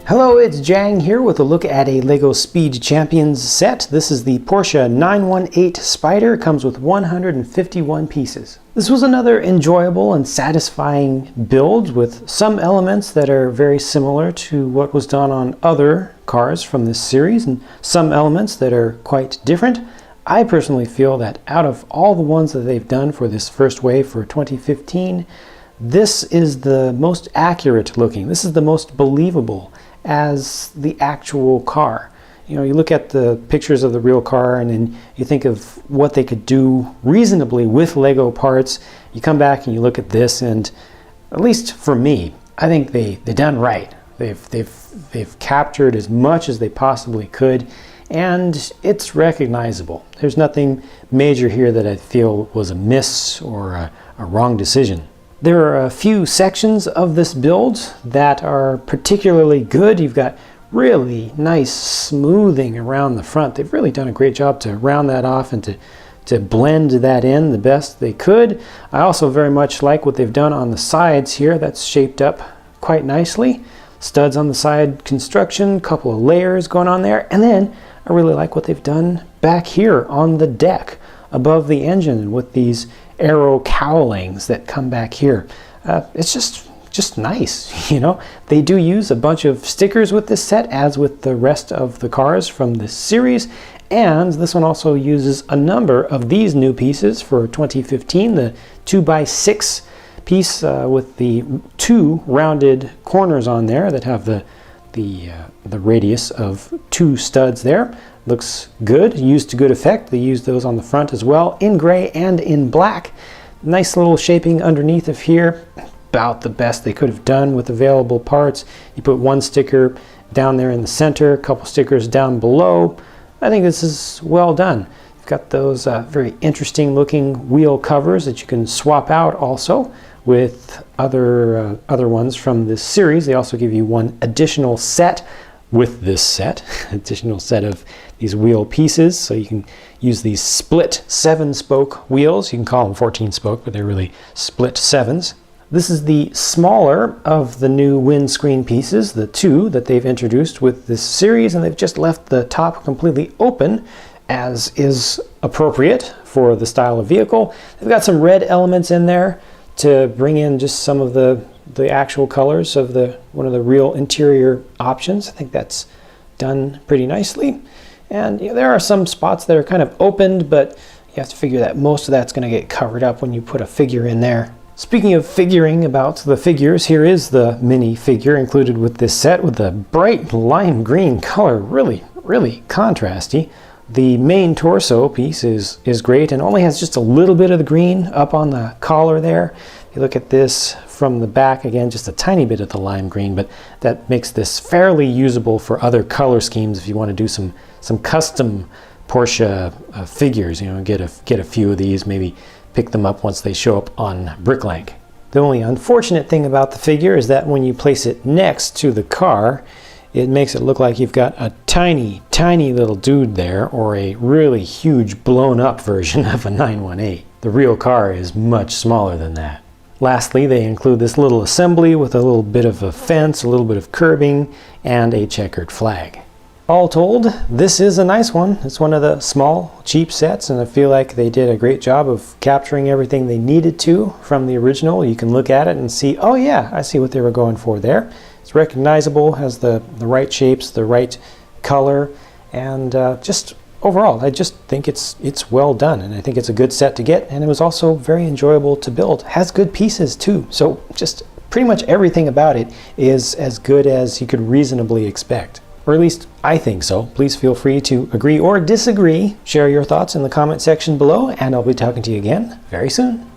Hello, it's Jang here with a look at a LEGO Speed Champions set. This is the Porsche 918 Spyder. It comes with 151 pieces. This was another enjoyable and satisfying build with some elements that are very similar to what was done on other cars from this series and some elements that are quite different. I personally feel that out of all the ones that they've done for this first wave for 2015, this is the most accurate looking. This is the most believable as the actual car. You know, you look at the pictures of the real car and then you think of what they could do reasonably with Lego parts. You come back and you look at this, and at least for me, I think they done right. They've captured as much as they possibly could, and it's recognizable. There's nothing major here that I feel was a miss or a wrong decision. There are a few sections of this build that are particularly good. You've got really nice smoothing around the front. They've really done a great job to round that off and to blend that in the best they could. I also very much like what they've done on the sides here. That's shaped up quite nicely. Studs on the side construction, couple of layers going on there. And then I really like what they've done back here on the deck above the engine with these arrow cowlings that come back here. It's just nice, you know. They do use a bunch of stickers with this set, as with the rest of the cars from this series, and this one also uses a number of these new pieces for 2015. The 2x6 piece with the two rounded corners on there that have the radius of two studs there. Looks good, used to good effect. They used those on the front as well, in gray and in black. Nice little shaping underneath of here. About the best they could have done with available parts. You put one sticker down there in the center, a couple stickers down below. I think this is well done. You've got those very interesting looking wheel covers that you can swap out also with other ones from this series. They also give you one additional set with this set, additional set of these wheel pieces, so you can use these split 7-spoke wheels. You can call them 14-spoke, but they're really split 7s. This is the smaller of the new windscreen pieces, the two that they've introduced with this series, and they've just left the top completely open, as is appropriate for the style of vehicle. They've got some red elements in there to bring in just some of the actual colors of one of the real interior options. I think that's done pretty nicely. And you know, there are some spots that are kind of opened, but you have to figure that most of that's going to get covered up when you put a figure in there. Speaking of figuring about the figures, here is the mini figure included with this set with the bright lime green color, really contrasty. The main torso piece is great and only has just a little bit of the green up on the collar there. If you look at this from the back, again, just a tiny bit of the lime green, but that makes this fairly usable for other color schemes if you want to do some custom Porsche figures. You know, get a few of these, maybe pick them up once they show up on Bricklink. The only unfortunate thing about the figure is that when you place it next to the car, it makes it look like you've got a tiny little dude there, or a really huge blown up version of a 918. The real car is much smaller than that. Lastly, they include this little assembly with a little bit of a fence, a little bit of curbing, and a checkered flag. All told, this is a nice one. It's one of the small, cheap sets, and I feel like they did a great job of capturing everything they needed to from the original. You can look at it and see, oh yeah, I see what they were going for there. It's recognizable, has the right shapes, the right color, and just overall, I just think it's well done, and I think it's a good set to get, and it was also very enjoyable to build. Has good pieces too, so just pretty much everything about it is as good as you could reasonably expect. Or at least I think so. Please feel free to agree or disagree. Share your thoughts in the comment section below, and I'll be talking to you again very soon.